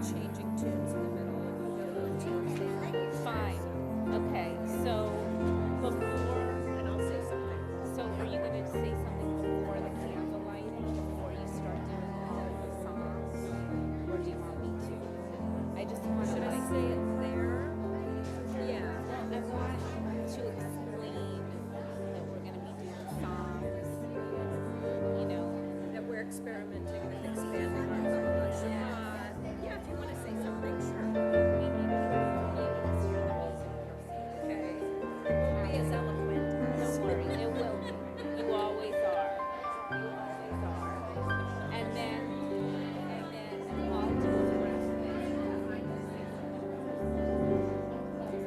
changing tunes in the middle of the tune. Fine. Okay, so before, and I'll say something. So are you going to say something before the candle lighting, before you start doing all of the songs? Or do you want me to? I just want to, Should I say it there? Yeah. I want to explain that we're going to be doing songs, you know. That we're experimenting with expanding our Kabbalat Shabbat. Yeah, if you want to say something, sure. Okay. It won't be as eloquent. Don't worry, it will be. You always are. You always are. And then I'll do the rest of it. But you can say something about it.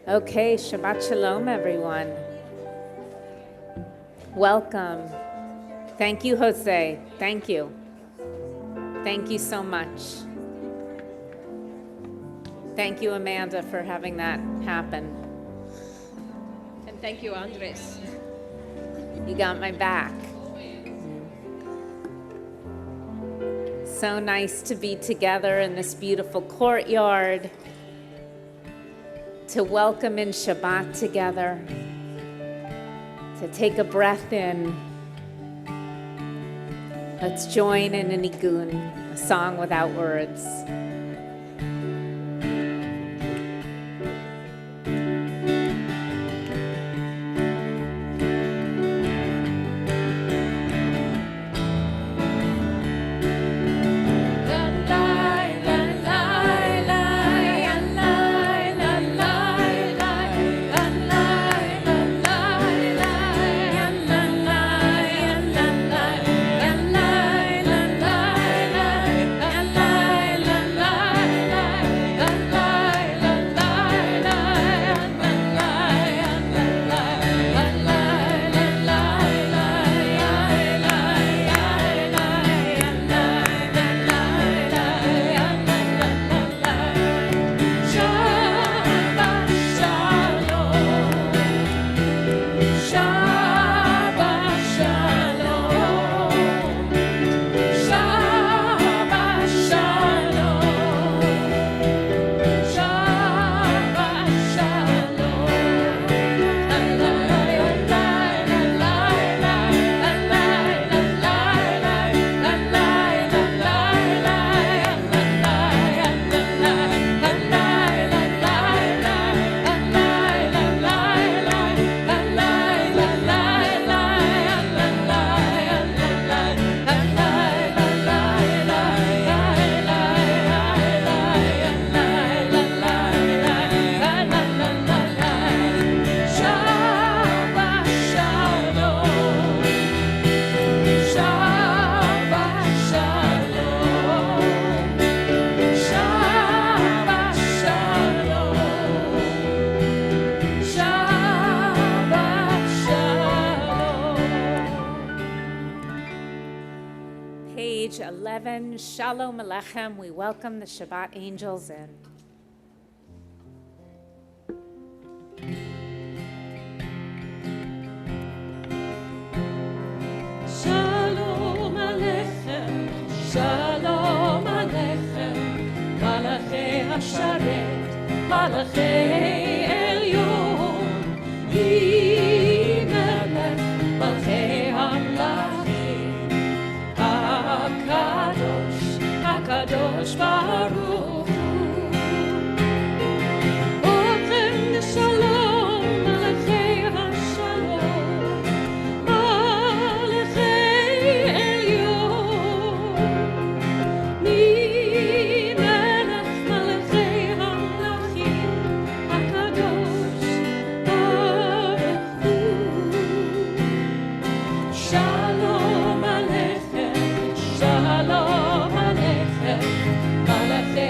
Okay, Shabbat Shalom, everyone. Welcome. Thank you, Jose. Thank you. Thank you so much. Thank you, Amanda, for having that happen. And thank you, Andres. You got my back. So nice to be together in this beautiful courtyard, to welcome in Shabbat together, to take a breath in. Let's join in a nigun, a song without words. Page 11, Shalom Alechem. We welcome the Shabbat angels in. Shalom Alechem, Shalom Alechem, Malachei Hasharet, Malachei Elyon, Melech, Malchei Hamlachim, HaKadosh, HaKadosh Baruch Hu. Ochem Shalom, Malachei Hashalom, Malachei Elyon, Melech, Malachei Hamlachim, HaKadosh Baruch Hu. Shalom Aleichem, Shalom Aleichem, Malachei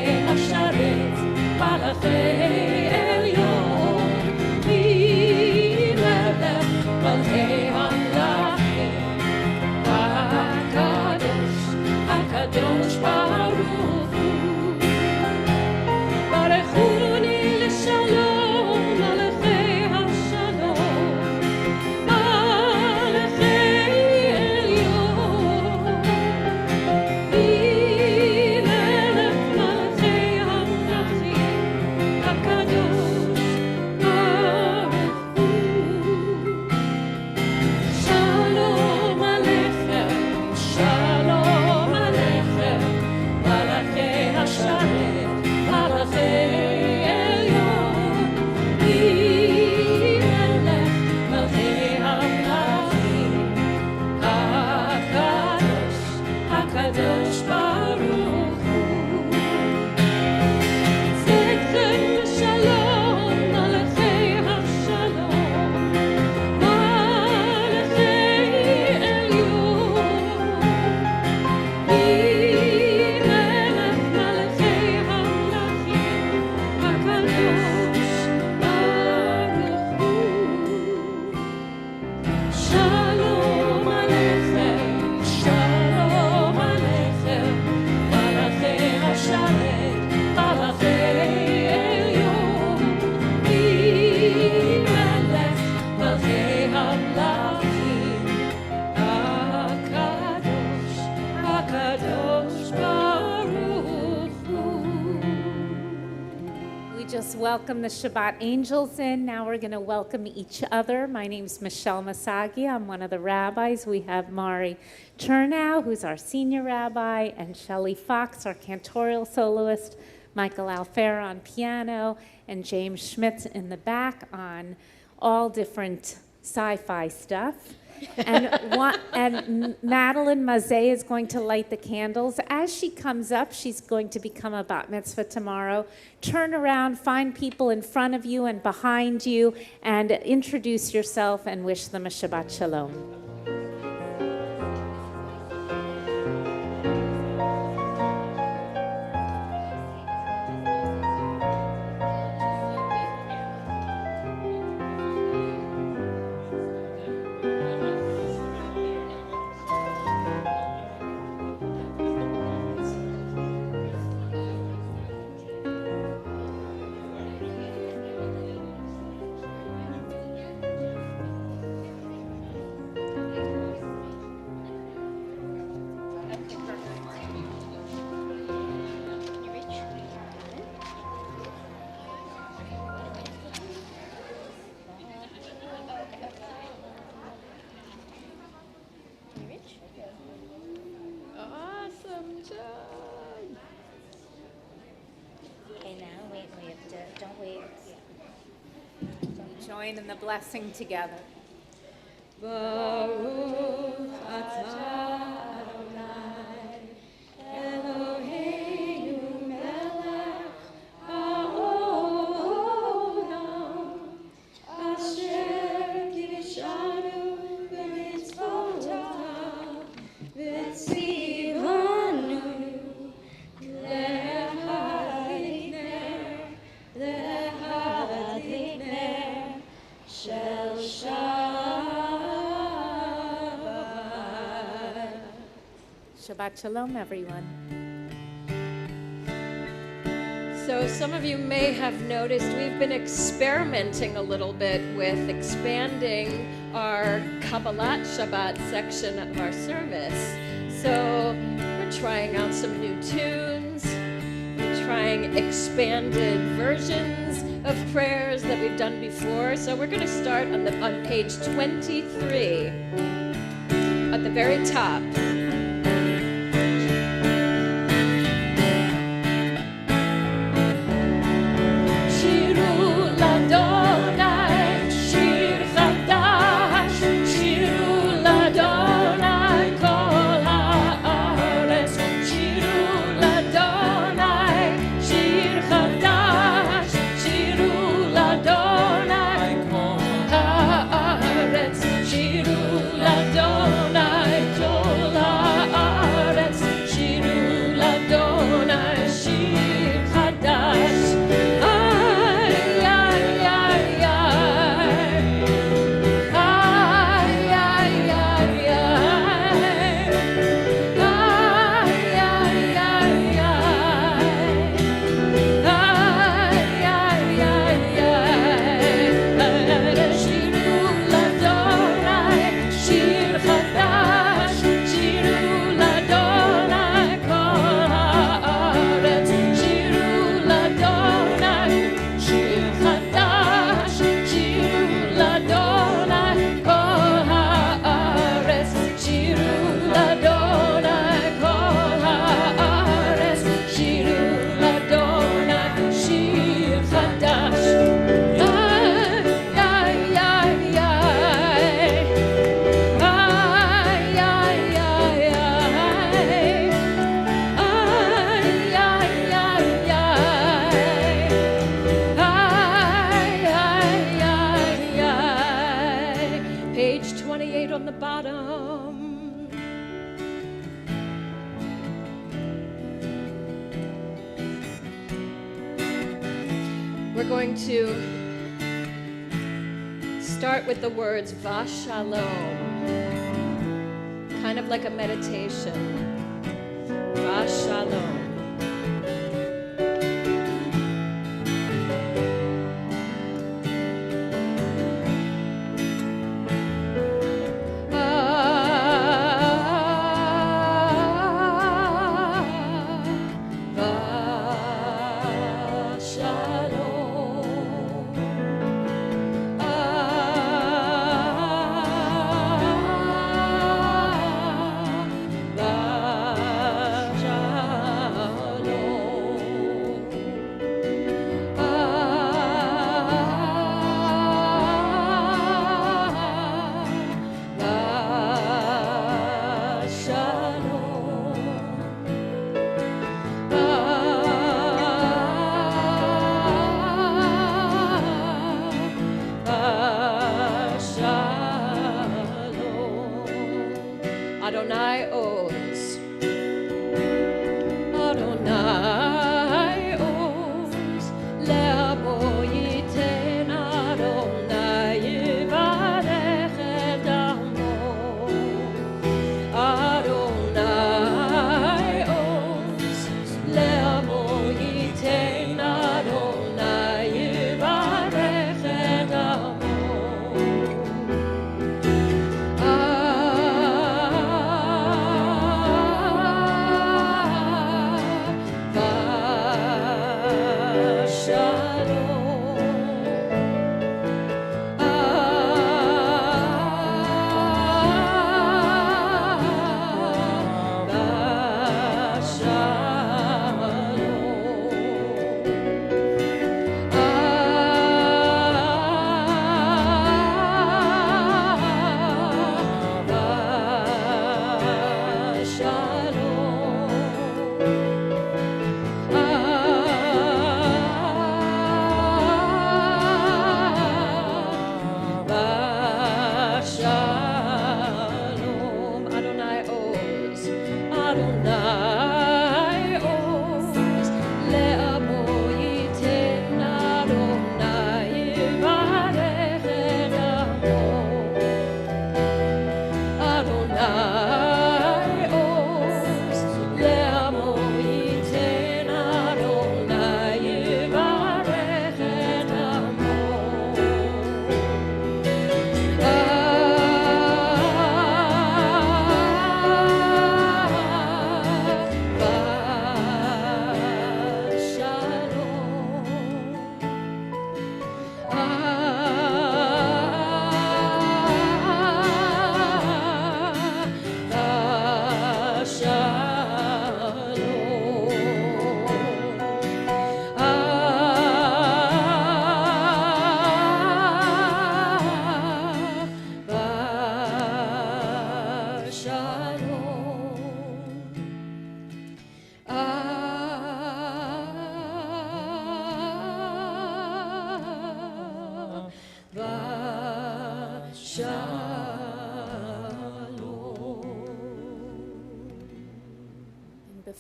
just welcomed the Shabbat angels in. Now we're going to welcome each other. My name's Michelle Masagi. I'm one of the rabbis. We have Mari Chernow, who's our senior rabbi, and Shelley Fox, our cantorial soloist, Michael Alfera on piano, and James Schmitz in the back on all different sci-fi stuff. And Madeline Mazet is going to light the candles. As she comes up, she's going to become a bat mitzvah tomorrow. Turn around, find people in front of you and behind you, and introduce yourself and wish them a Shabbat Shalom. Join in the blessing together. Baruch atah Adonai, Eloheinu melech haolam, asher kiddushanu b'mitzvotav, v'tzivanu lehadlik ner shel Shabbat. Shabbat Shalom, everyone. So some of you may have noticed we've been experimenting a little bit with expanding our Kabbalat Shabbat section of our service. So we're trying out some new tunes. We're trying expanded versions of prayers that we've done before. So we're going to start on page 23 at the very top. Page 28 on the bottom. We're going to start with the words Vashalom, kind of like a meditation. Vashalom. Shalom.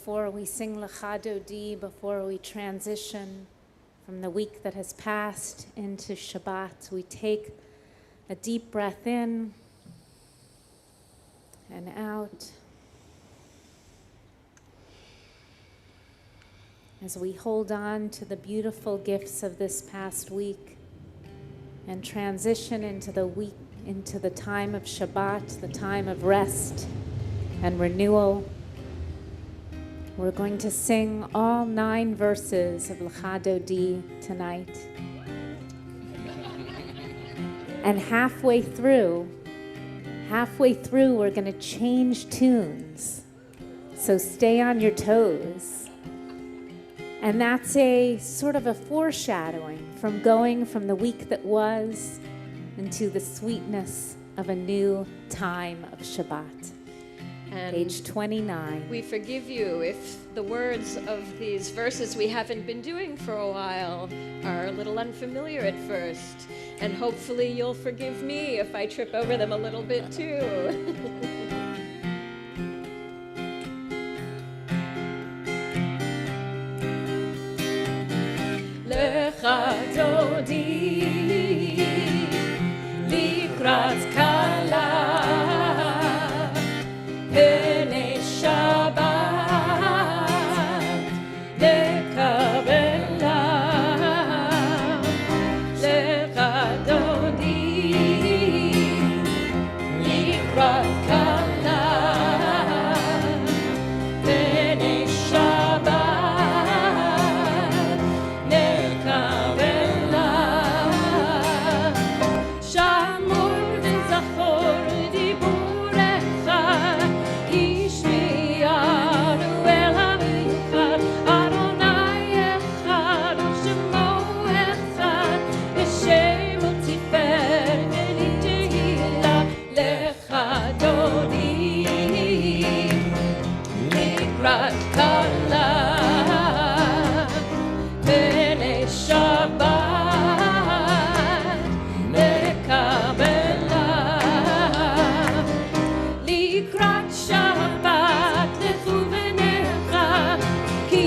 before we sing Lecha Dodi, before we transition from the week that has passed into Shabbat, we take a deep breath in and out as we hold on to the beautiful gifts of this past week and transition into the time of Shabbat, the time of rest and renewal. We're going to sing all 9 verses of Lecha Dodi tonight. And halfway through, we're going to change tunes. So stay on your toes. And that's a sort of a foreshadowing from going from the week that was into the sweetness of a new time of Shabbat. And Page 29. we forgive you if the words of these verses we haven't been doing for a while are a little unfamiliar at first. And hopefully you'll forgive me if I trip over them a little bit too. Lecha Dodi likrat kala Pnei Shabbat lekabela Lecha Dodi likrat kala Pnei Shabbat lekabela Shamor v'zachor diburecha Ishmiyaru el hamichad Adonai echad Shemo echad V'shem u'tiferet v'nitehila Lecha Dodi Likrat kala Pnei Shabbat lekabela Likrat Shabbat lechu v'necha Ki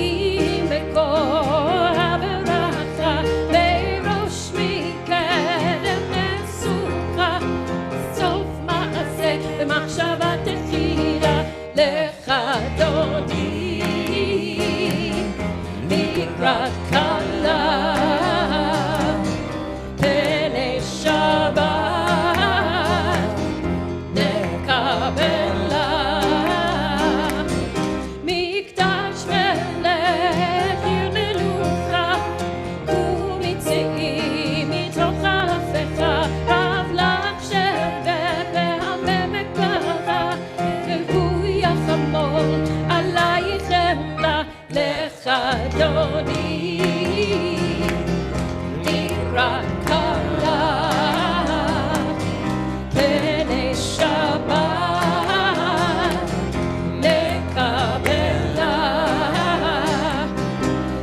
mekor ha'beracha V'rosh mikerem nesucha Sof ma'aseh v'machshava techila Lecha Dodi Likrat kala Pnei Shabbat lekabela Mikdash melech עיר מלוכה ומצאים מתוך אפיך רב לך שבת והממק ברכה והוא יחמול עלייך חמלה Lecha Dodi Likrat kala Pnei Shabbat lekabela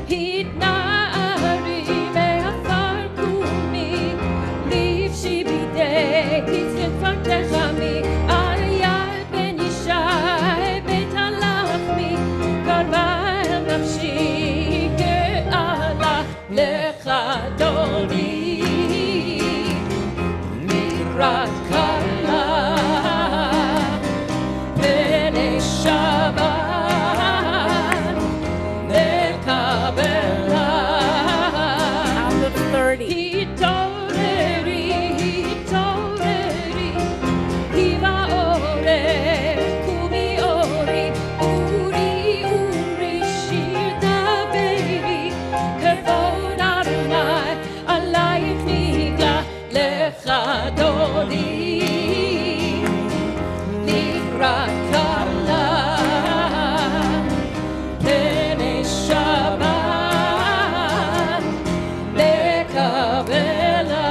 Hitna'ari me'afar kumi Livshi bidei kitzkefar techami Ayar ben Yishai beit halachmi Karva nafshi ke'ala Lecha Dodi Likrat kala Pnei Shabbat lekabela Count of 30. Hitoreri, hiva orech, kumi ori, uri, shir daveri, kavod Adonai, alayich nigla, Lecha Dodi, Likrat kala, Pnei Shabbat lekabela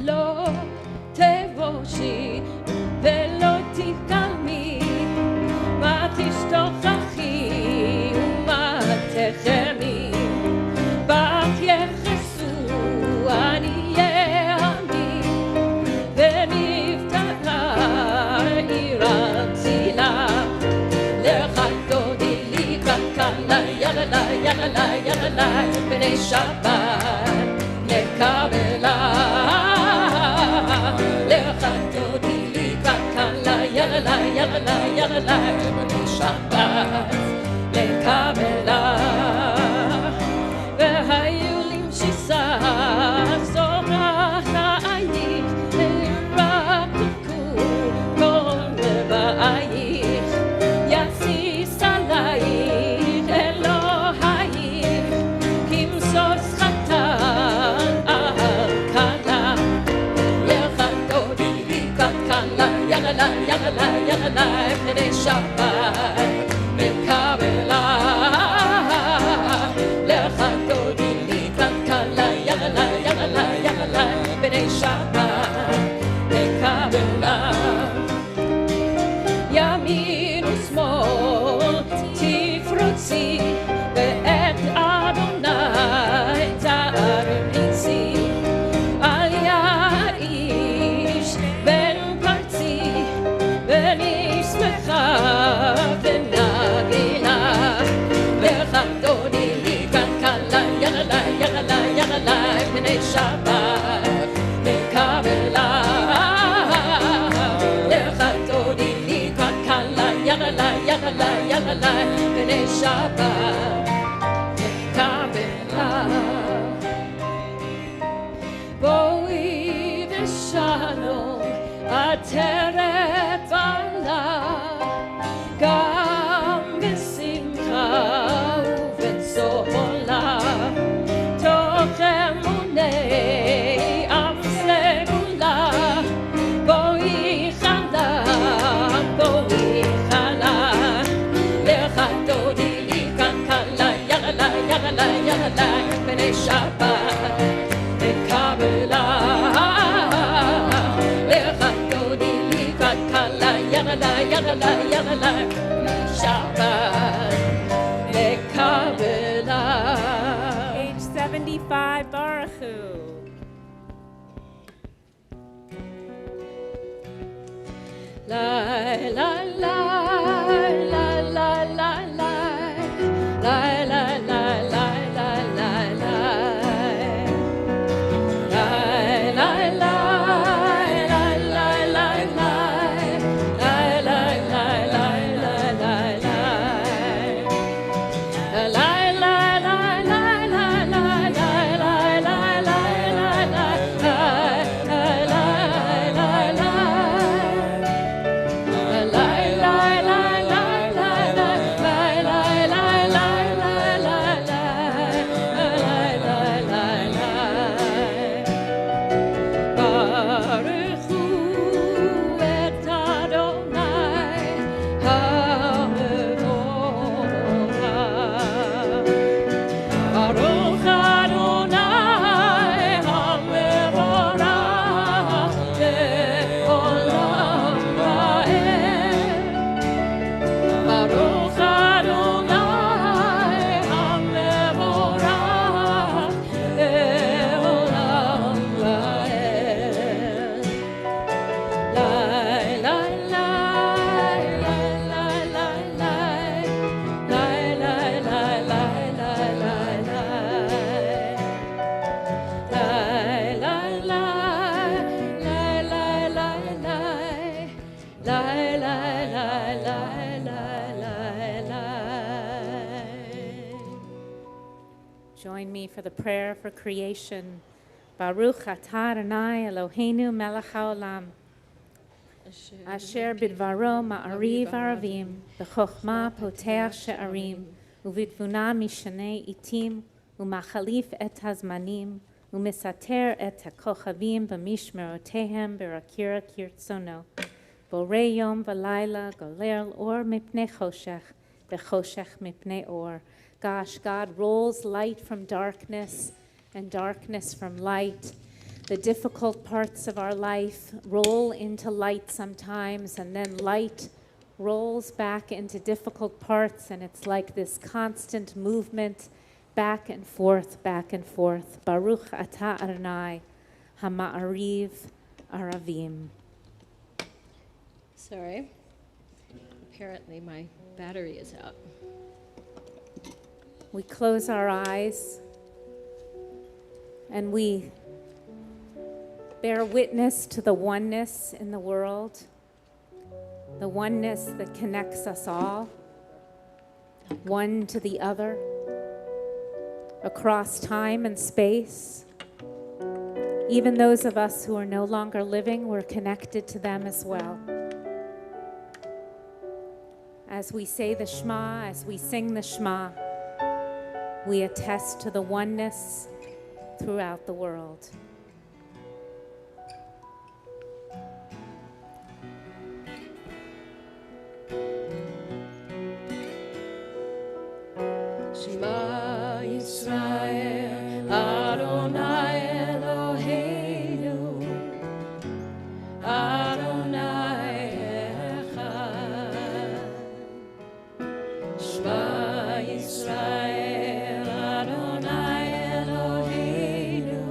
Lo תבושי ולא תתעלמי מה תשתוכחי ומה תחמי בך יחסו עניי עמי ונפתחה עיר אצילה b'nei Shabbat lekabela lechadodi likakala b'nei Shabbat lekabela v'hayu limshisa zorach ha'ayich lirakuku kol reba'ayich yasis alayich Elohayich kimsos chatan al kala yechadodi likakala b'nei Shabbat lekabela lechadodi likakala b'nei Shabbat lekabela yamin ושמאל תפרוצי ואת אדוני תעריצי על יאיש בן פרצי ונשמחה ונגילה לכדודי כלכלה בני שבת לקבלה לכדודי כלכלה בני שבת לקבלה בואי ושלום עטרת בעלה גם בשמחה ובצהלה תוך אמוני עם סגולה בואי חלה לכדודי כלכלה בני שבת לקבלה לכדודי כלכלה שבת לקבלה. Age 75, Baruch Hu. La la la la la la la la la la la la la la Join me for the prayer for creation. Baruch atah Adonai Eloheinu melech haolam. Asher bidvaro ma'ariv aravim, b'chokhmah poteach she'arim, u'v'tvuna mishanei itim, u'machalif et hazmanim, u'misater et hakochavim b'mishmerotehem b'rakira kirtzono. Borei yom v'layla goler or mipnei choshech, v'choshech mipnei or. Gosh, God rolls light from darkness and darkness from light. The difficult parts of our life roll into light sometimes, and then light rolls back into difficult parts, and it's like this constant movement back and forth, back and forth. Baruch atah Adonai hama'ariv aravim. Sorry. Apparently my battery is out. we close our eyes and we bear witness to the oneness in the world, the oneness that connects us all, one to the other, across time and space. Even those of us who are no longer living, we're connected to them as well. As we say the Shema, as we sing the Shema, we attest to the oneness throughout the world. Shema Yisrael, Adonai Eloheinu, Adonai Echad. Shema Yisrael, Adonai Eloheinu,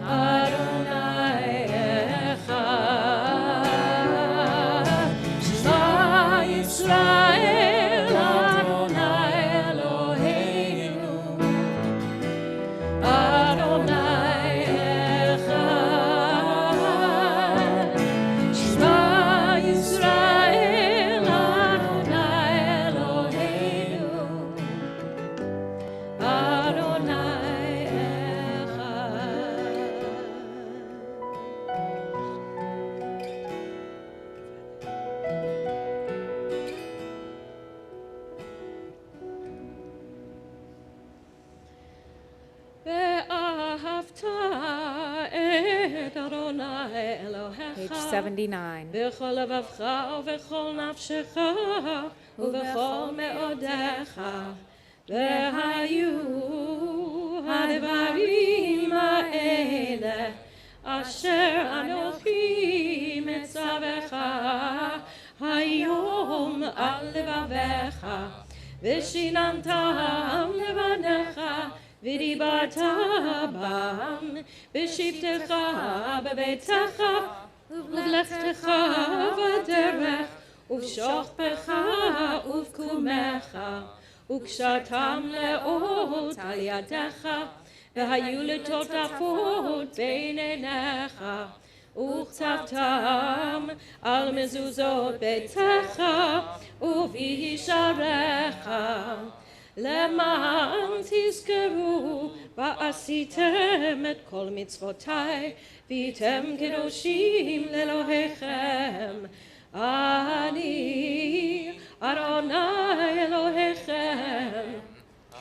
Adonai Echad. Shema Yisrael, Adonai Eloheinu, Adonai Echad. Shema Yisrael, Adonai Eloheinu, Adonai ואהבת את אדוני אלוהיך Page 79. בכל לבבך ובכל נפשך ובכל מאודיך, והיו הדברים האלה אשר אנוכי מצווך היום על לבביך, ושיננתם לבניך ודיברת בם בשבתך בביתך ובלכתך בדרך ובשוכבך ובקומך, וקשרתם לאות על ידיך, והיו לטוטפות בין עיניך, וכתבתם על מזוזות ביתך ובישעריך, למען תזכרו ועשיתם את כל מצוותיי, והייתם קדושים לאלוהיכם. אני אדוני אלוהיכם,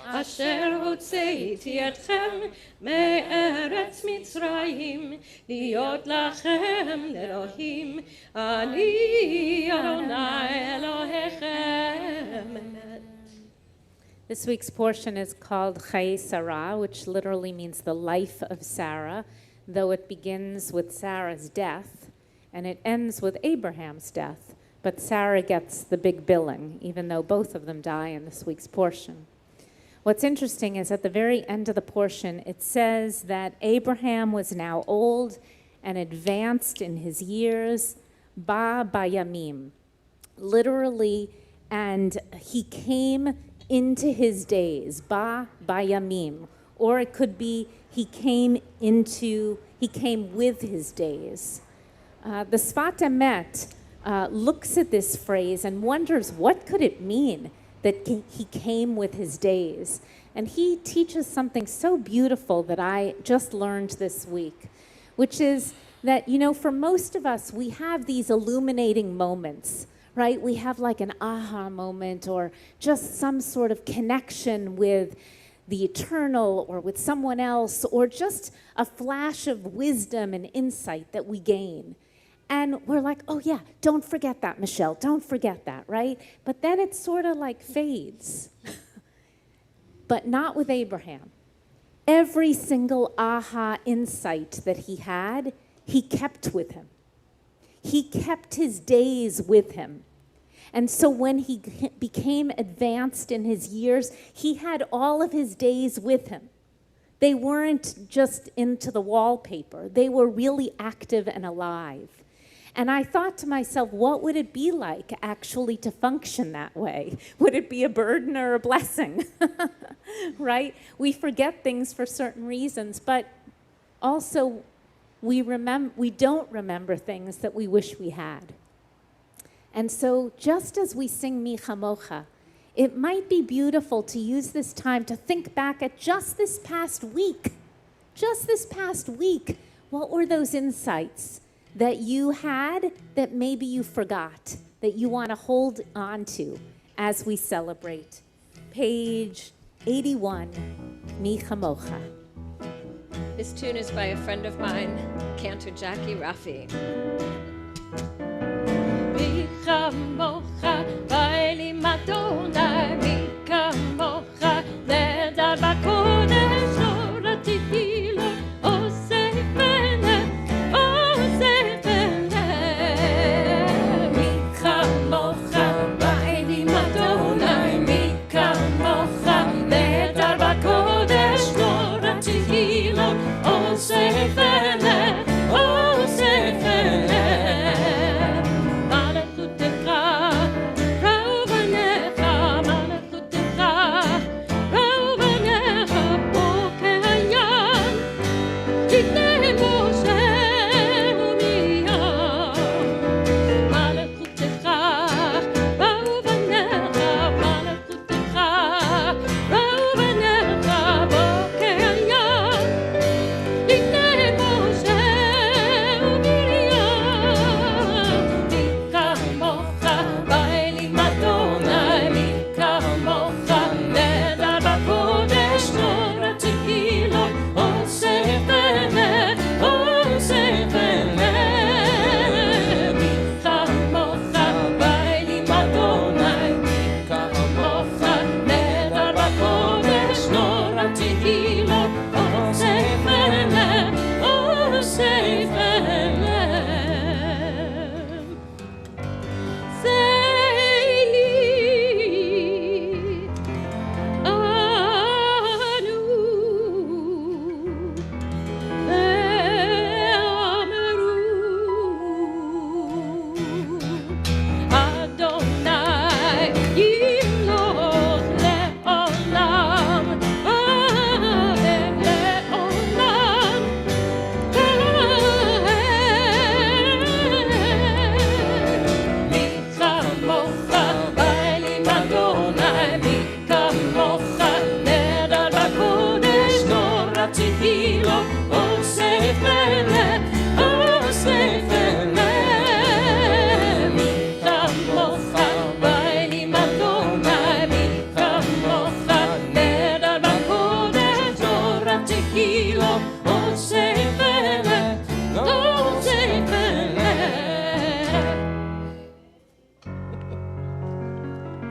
אשר הוצאתי אתכם מארץ מצרים, להיות לכם לאלוהים. אני אדוני אלוהיכם. This week's portion is called Chayei Sarah, which literally means the life of Sarah, though it begins with Sarah's death and it ends with Abraham's death. But Sarah gets the big billing, even though both of them die in this week's portion. What's interesting is at the very end of the portion, it says that Abraham was now old and advanced in his years, ba bayamim, literally, and he came into his days, ba bayamim, or it could be he came with his days. The Sfat Emet looks at this phrase and wonders what could it mean that he came with his days. And he teaches something so beautiful that I just learned this week, which is that, for most of us, we have these illuminating moments, right? We have like an aha moment or just some sort of connection with the eternal or with someone else, or just a flash of wisdom and insight that we gain. And we're like, oh yeah, don't forget that, Michelle, don't forget that, right? But then it sort of like fades. But not with Abraham. Every single aha insight that he had, he kept with him. He kept his days with him. And so when he became advanced in his years, he had all of his days with him. They weren't just into the wallpaper. They were really active and alive. And I thought to myself, what would it be like actually to function that way? Would it be a burden or a blessing? Right? We forget things for certain reasons, but also we don't remember things that we wish we had. And so just as we sing Mi Chamocha, it might be beautiful to use this time to think back at just this past week. Just this past week, what were those insights that you had that maybe you forgot, that you want to hold on to as we celebrate? Page 81, Mi Chamocha. This tune is by a friend of mine, Cantor Jackie Raffi. Mi chamocha, baili Madonna, mi chamocha, nedar bakodesh, ora tihilo, o seifene, mi chamocha, baili Madonna, mi chamocha, nedar bakodesh, ora tihilo, o seifene, o seifene.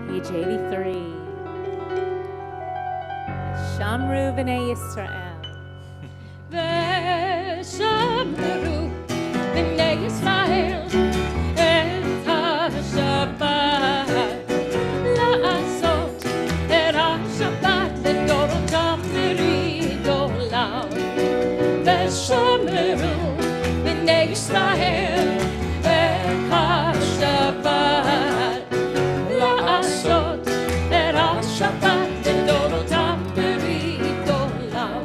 Page 83. Shamru b'nei Yisrael. ושמרו בני ישראל את השבת, לעשות את השבת לדורותם ברית עולם. ושמרו בני ישראל את השבת, לעשות את השבת לדורותם ברית עולם.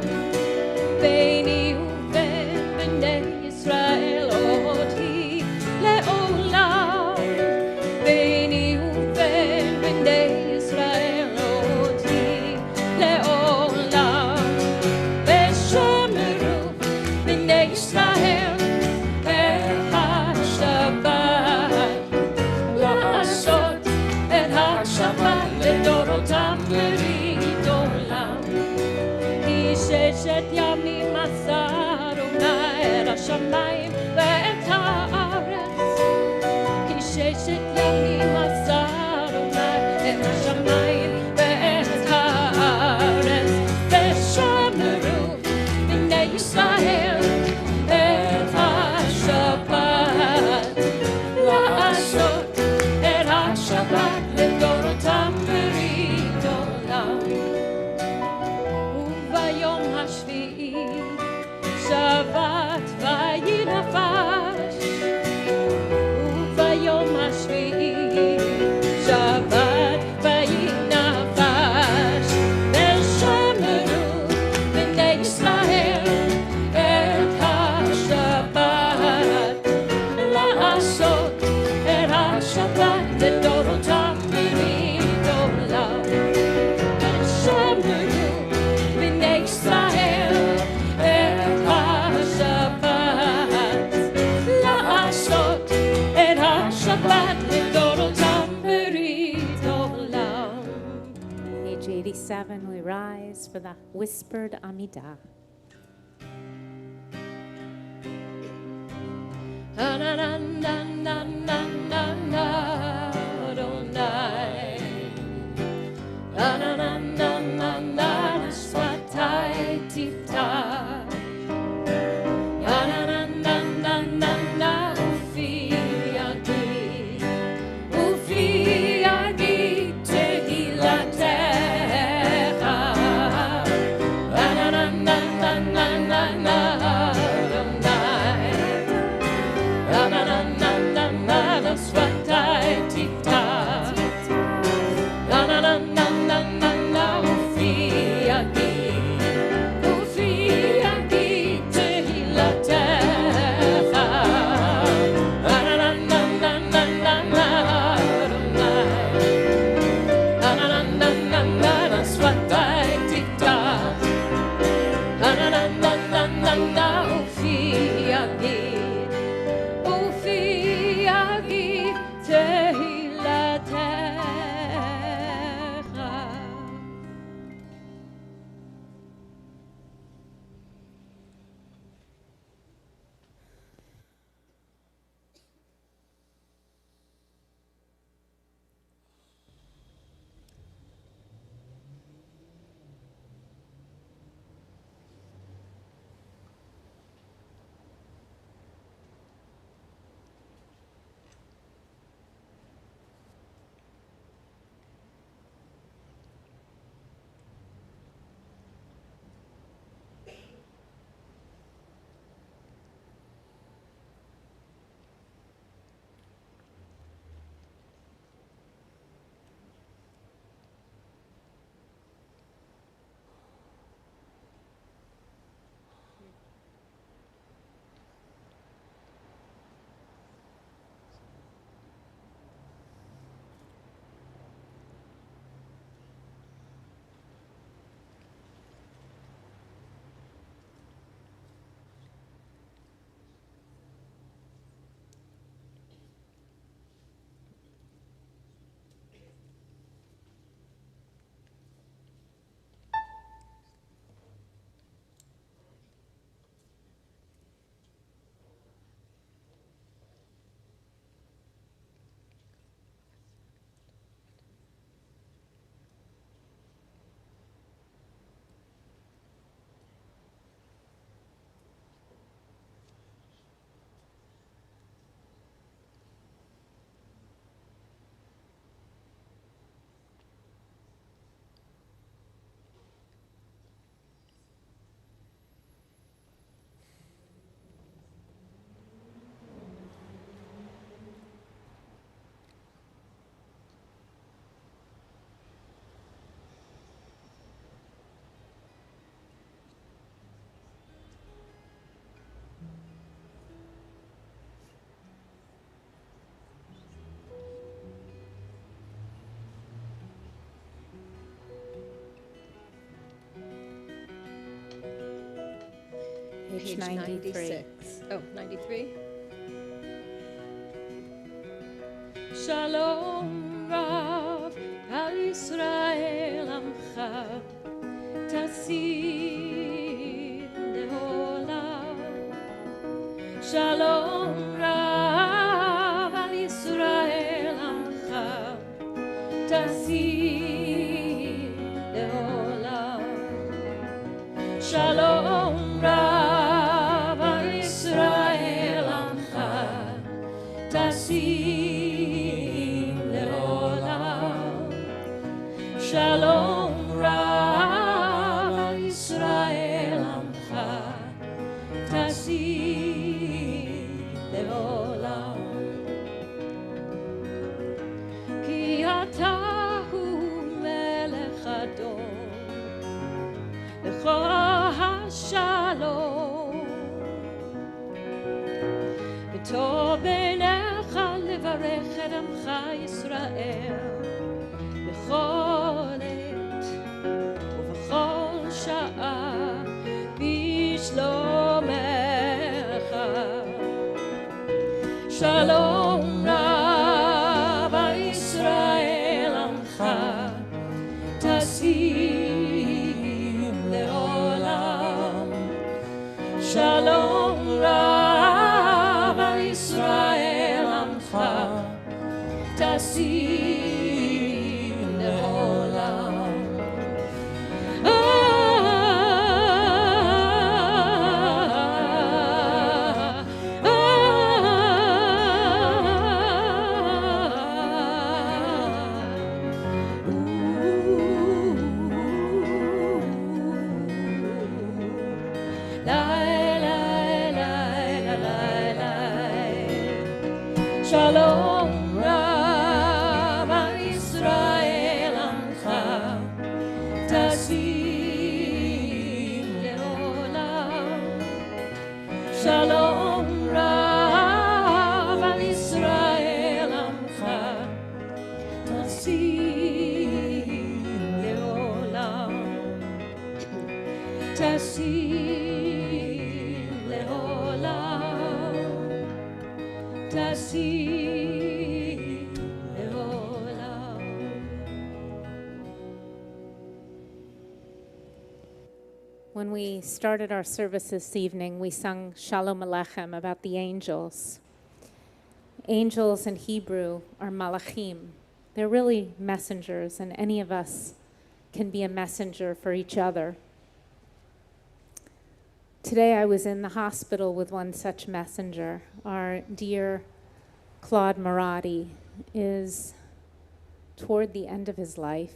ביני ובין בני ישראל עוד היא לעולם. ביני ובין בני ישראל עוד היא לעולם. ושמרו בני ישראל את השבת, לעשות את השבת לדורותם ברית עולם. כי ששת ימים עשה אדוני את השמיים ואת הארץ. כי ששת ימים עשה אדוני את השמיים ואת הארץ. ושמרו בני ישראל את השבת, לעשות את השבת לדורותם ברית עולם. וביום השביעי שבת וינפש, 7, we rise for the whispered Amidah. Page 93. 96. Oh, 93. Shalom Rav al Yisrael Amcha Tasir Leolam. Shalom Rav al Yisrael Amcha Tasir Leolam. Shalom Rav al Yisrael Amcha Tasir Leolam. Shalom Rav al Yisrael Amcha Tasir Leolam. Ki ata hu melech adon L'chol hashalom. V'tov b'einecha levarech et amcha Yisrael b'chol et ובכל שעה בשלומך. שלום רב על ישראל עמך תשיא When we started our service this evening, we sung Shalom Alechem about the angels. Angels in Hebrew are malachim. They're really messengers, and any of us can be a messenger for each other. Today I was in the hospital with one such messenger. Our dear Claude Maradi is toward the end of his life.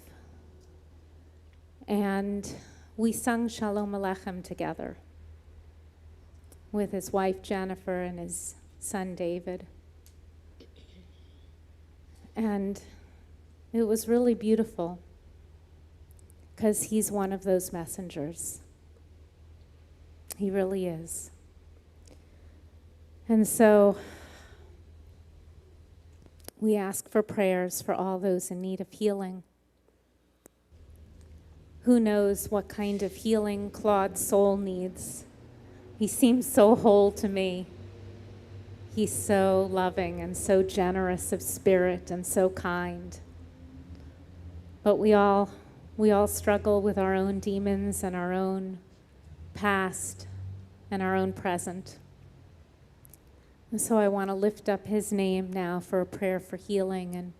And we sung Shalom Alechem together with his wife Jennifer and his son David. And it was really beautiful because he's one of those messengers. He really is. And so we ask for prayers for all those in need of healing. Who knows what kind of healing Claude's soul needs? He seems so whole to me. He's so loving and so generous of spirit and so kind. But we all struggle with our own demons and our own past and our own present. And so I want to lift up his name now for a prayer for healing and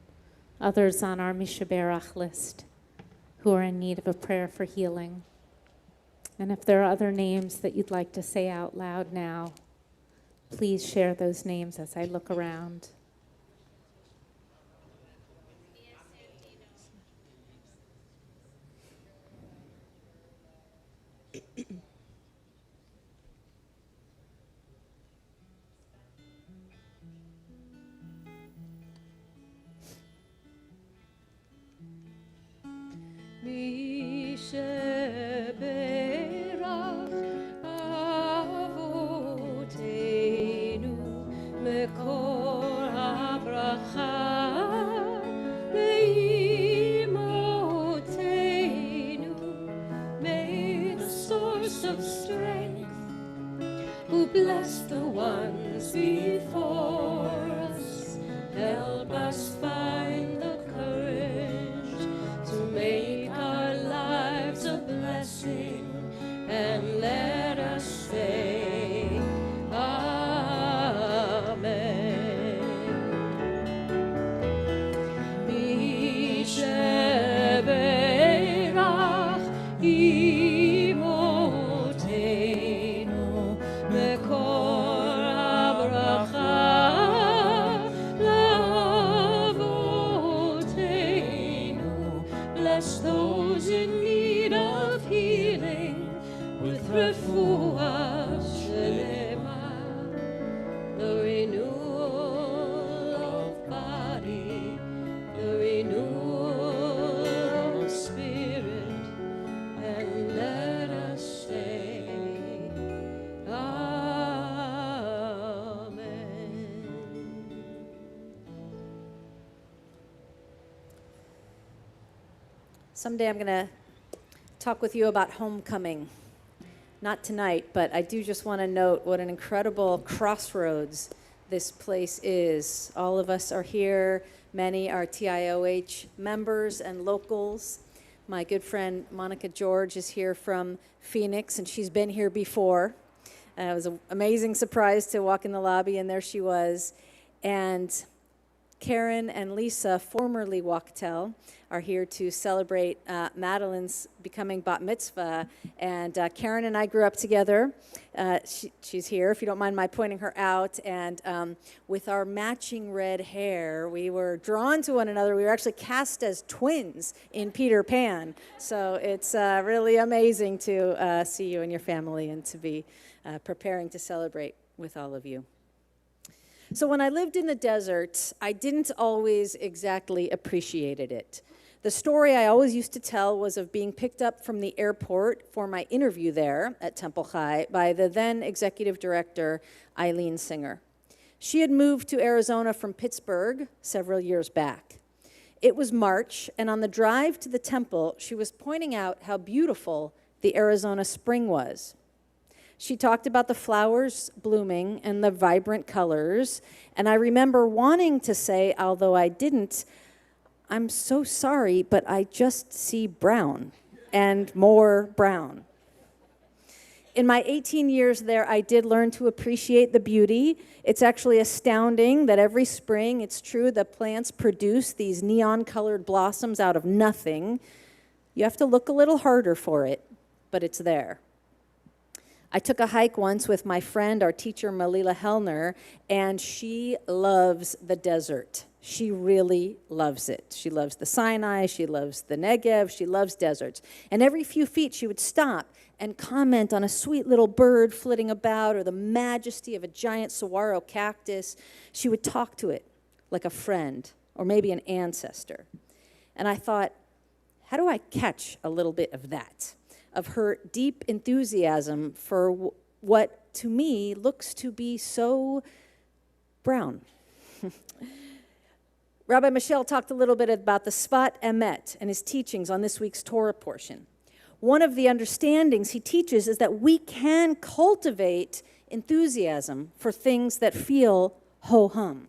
others on our Mishaberach list who are in need of a prayer for healing. And if there are other names that you'd like to say out loud now, please share those names as I look around. Bless the ones before us. Help us find the courage to make our lives a blessing, and let us say Amen. Misheberach imotenu mekor abracha lavotenu. Bless those in need of healing with refuah shlema, the renewal of body, the renewal of spirit, and let us say Amen. Someday I'm going to talk with you about homecoming. Not tonight, but I do just want to note what an incredible crossroads this place is. All of us are here. Many are TIOH members and locals. My good friend Monica George is here from Phoenix, and she's been here before. It was an amazing surprise to walk in the lobby, and there she was. And Karen and Lisa, formerly Wachtell, are here to celebrate Madeline's becoming bat mitzvah. And Karen and I grew up together. She's here, if you don't mind my pointing her out. And with our matching red hair, we were drawn to one another. We were actually cast as twins in Peter Pan. So it's really amazing to see you and your family and to be preparing to celebrate with all of you. So when I lived in the desert, I didn't always exactly appreciated it. The story I always used to tell was of being picked up from the airport for my interview there at Temple Chai by the then executive director, Eileen Singer. She had moved to Arizona from Pittsburgh several years back. It was March, and on the drive to the temple, she was pointing out how beautiful the Arizona spring was. She talked about the flowers blooming and the vibrant colors, and I remember wanting to say, although I didn't, I'm so sorry, but I just see brown and more brown. In my 18 years there, I did learn to appreciate the beauty. It's actually astounding that every spring, it's true, the plants produce these neon-colored blossoms out of nothing. You have to look a little harder for it, but it's there. I took a hike once with my friend, our teacher, Malila Hellner, and she loves the desert. She really loves it. She loves the Sinai, she loves the Negev, she loves deserts. And every few feet she would stop and comment on a sweet little bird flitting about or the majesty of a giant saguaro cactus. She would talk to it like a friend or maybe an ancestor. And I thought, how do I catch a little bit of that, of her deep enthusiasm for what to me looks to be so brown? Rabbi Michelle talked a little bit about the Sfat Emet and his teachings on this week's Torah portion. One of the understandings he teaches is that we can cultivate enthusiasm for things that feel ho-hum.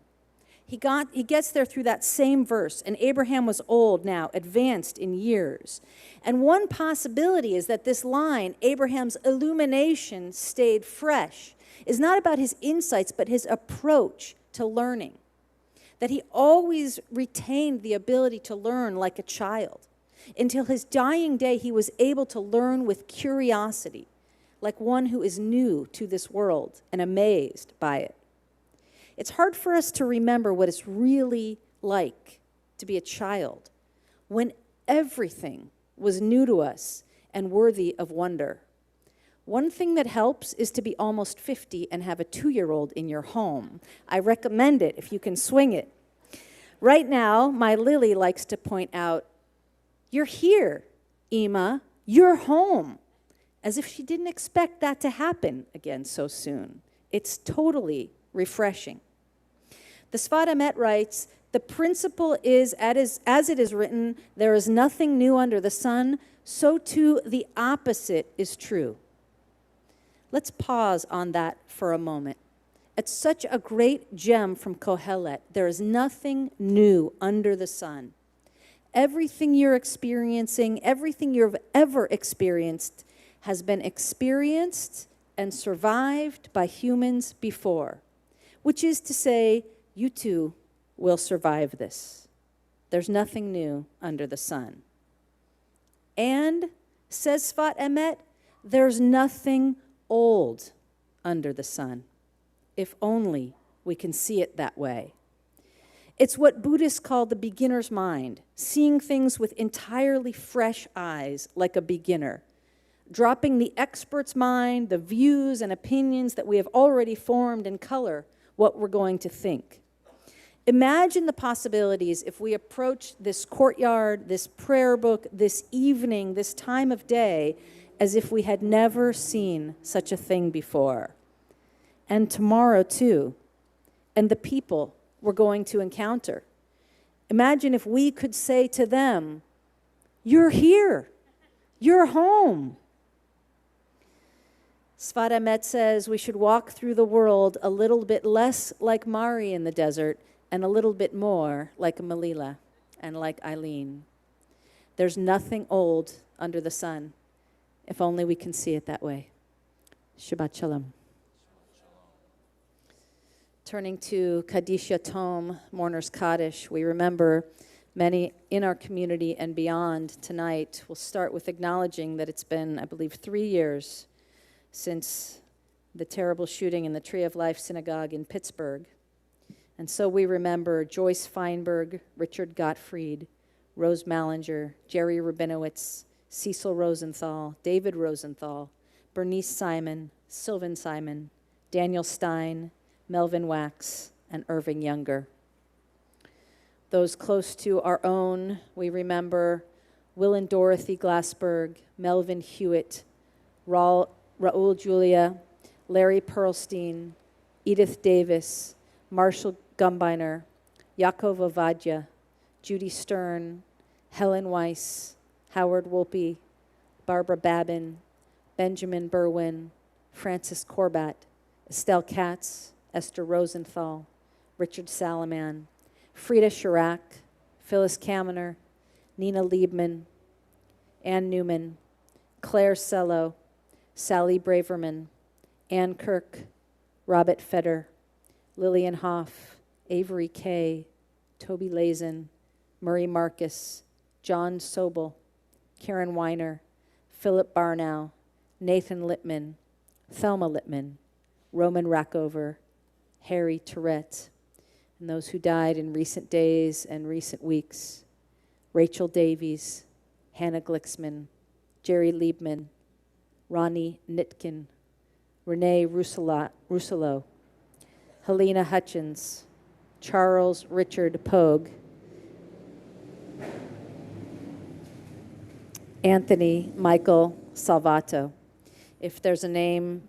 He gets there through that same verse, and Abraham was old now, advanced in years. And one possibility is that this line, Abraham's illumination stayed fresh, is not about his insights, but his approach to learning. That he always retained the ability to learn like a child. Until his dying day, he was able to learn with curiosity, like one who is new to this world and amazed by it. It's hard for us to remember what it's really like to be a child when everything was new to us and worthy of wonder. One thing that helps is to be almost 50 and have a 2-year-old in your home. I recommend it if you can swing it. Right now, my Lily likes to point out, "You're here, Ima, you're home," as if she didn't expect that to happen again so soon. It's totally refreshing. The Sfat Emet writes, "The principle is, as it is written, there is nothing new under the sun, so too the opposite is true." Let's pause on that for a moment. It's such a great gem from Kohelet. There is nothing new under the sun. Everything you're experiencing, everything you've ever experienced, has been experienced and survived by humans before, which is to say, you too will survive this. There's nothing new under the sun. And, says Sfat Emet, there's nothing old under the sun, if only we can see it that way. It's what Buddhists call the beginner's mind, seeing things with entirely fresh eyes like a beginner, dropping the expert's mind, the views and opinions that we have already formed and color what we're going to think. Imagine the possibilities if we approach this courtyard, this prayer book, this evening, this time of day, as if we had never seen such a thing before. And tomorrow too, and the people we're going to encounter. Imagine if we could say to them, "You're here, you're home." Sfat Emet says we should walk through the world a little bit less like Mari in the desert and a little bit more like Malila and like Eileen. There's nothing old under the sun, if only we can see it that way. Shabbat Shalom. Turning to Kaddish Yatom, Mourner's Kaddish, we remember many in our community and beyond tonight. We'll start with acknowledging that it's been, I believe, 3 years since the terrible shooting in the Tree of Life Synagogue in Pittsburgh. And so we remember Joyce Feinberg, Richard Gottfried, Rose Mallinger, Jerry Rabinowitz, Cecil Rosenthal, David Rosenthal, Bernice Simon, Sylvan Simon, Daniel Stein, Melvin Wax, and Irving Younger. Those close to our own, we remember Will and Dorothy Glassberg, Melvin Hewitt, Raul Julia, Larry Perlstein, Edith Davis, Marshall Gumbiner, Yaakov Ovadia, Judy Stern, Helen Weiss, Howard Wolpe, Barbara Babin, Benjamin Berwin, Francis Corbat, Estelle Katz, Esther Rosenthal, Richard Salaman, Frida Chirac, Phyllis Kaminer, Nina Liebman, Ann Newman, Claire Sello, Sally Braverman, Ann Kirk, Robert Feder, Lillian Hoff, Avery Kay, Toby Lazen, Murray Marcus, John Sobel, Karen Weiner, Philip Barnow, Nathan Littman, Thelma Littman, Roman Rackover, Harry Tourette, and those who died in recent days and recent weeks, Rachel Davies, Hannah Glicksman, Jerry Liebman, Ronnie Nitkin, Renee Rousselot, Helena Hutchins, Charles Richard Pogue, Anthony Michael Salvato. If there's a name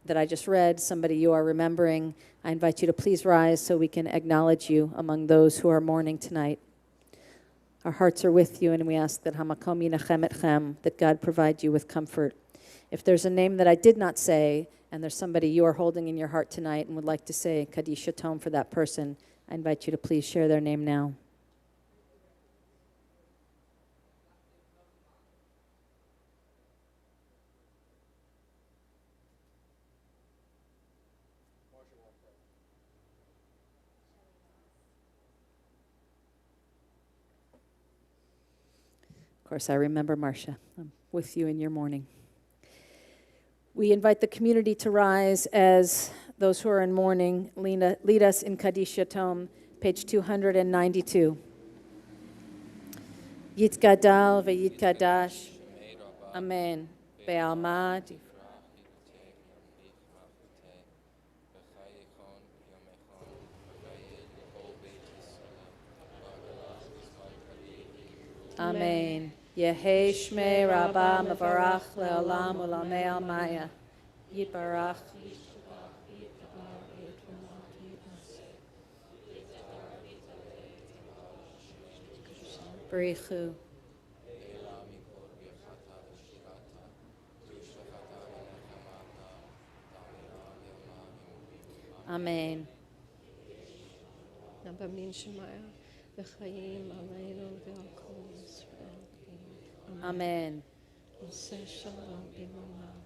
that I just read, somebody you are remembering, I invite you to please rise so we can acknowledge you among those who are mourning tonight. Our hearts are with you, and we ask that Hamakom Yinachem Etchem, that God provide you with comfort. If there's a name that I did not say, and there's somebody you are holding in your heart tonight and would like to say Kaddish Tov for that person, I invite you to please share their name now. Of course, I remember Marcia. I'm with you in your mourning. We invite the community to rise as those who are in mourning lead us in Kaddish Tov, page 292. Yitgadal ve'yitkadash. Amen. Be'alma. Amen. Yehi Shmei Rabbah Mevarach Le'olam Ulamei Almaya. Yitbarach. Barichu. Amen. Nabamin Shemaya, V'chayim Aleinu V'al Kol Yisrael. Amen. Oseh Shalom B'Molav.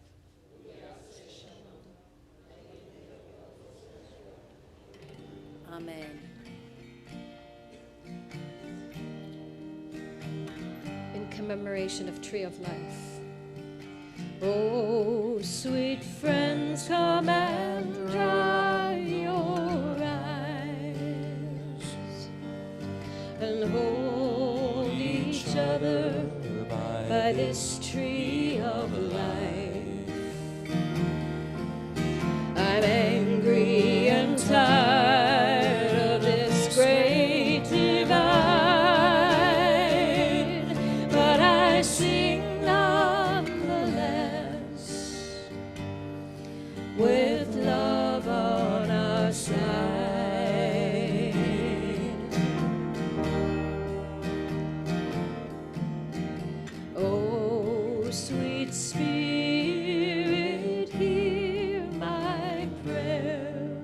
Amen. In commemoration of Tree of Life. Oh, sweet friends, come and dry your eyes and hold each other by this tree of life. I'm angry and tired of this great divide, but I sing nonetheless with love on our side. Oh, sweet Spirit, hear my prayer.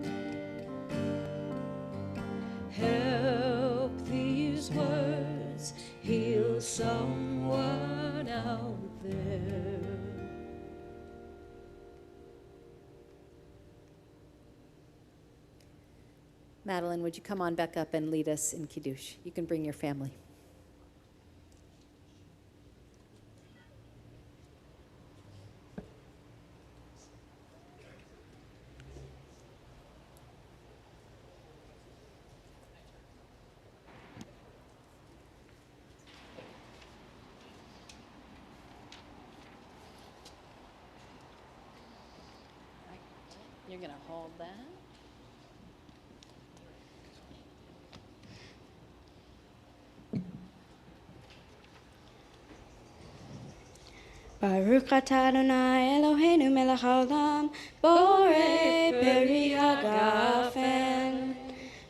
Help these words heal someone out there. Madeline, would you come on back up and lead us in Kiddush? You can bring your family. You're going to hold that. Baruch atah Adonai Eloheinu melech haolam, borei peri hagafen.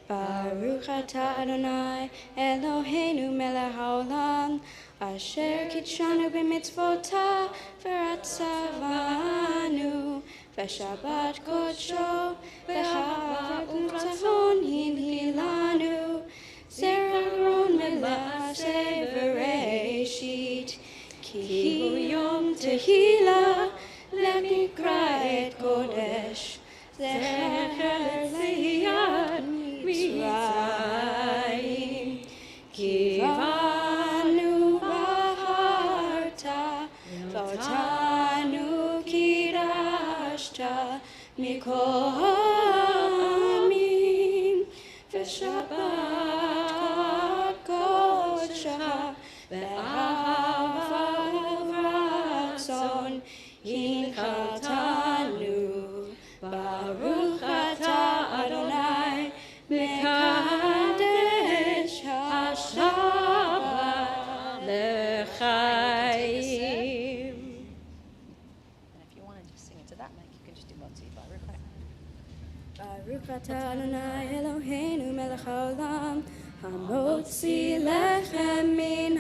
Baruch Baruch atah Adonai Eloheinu melech haolam asher kitshanu b'mitzvotah v'ratzavanu v'shabbat kodsho v'chava u'ratzon hinhilanu zeraron melase v'reishit ki hu yom tehillah lenikra et kodesh zecher liyad mitzrayim kivanu baharta v'otanu kidashta mikol ha'amim v'shabbat kodsha ve'ahava u'ratzon hinchatanu Baruch atah Adonai mekadesh ha-shabbat L'chaim. And if you want to just sing into that mic, you can just do both. So you Baruch atah Adonai Eloheinu melech haolam hamotzi lechem min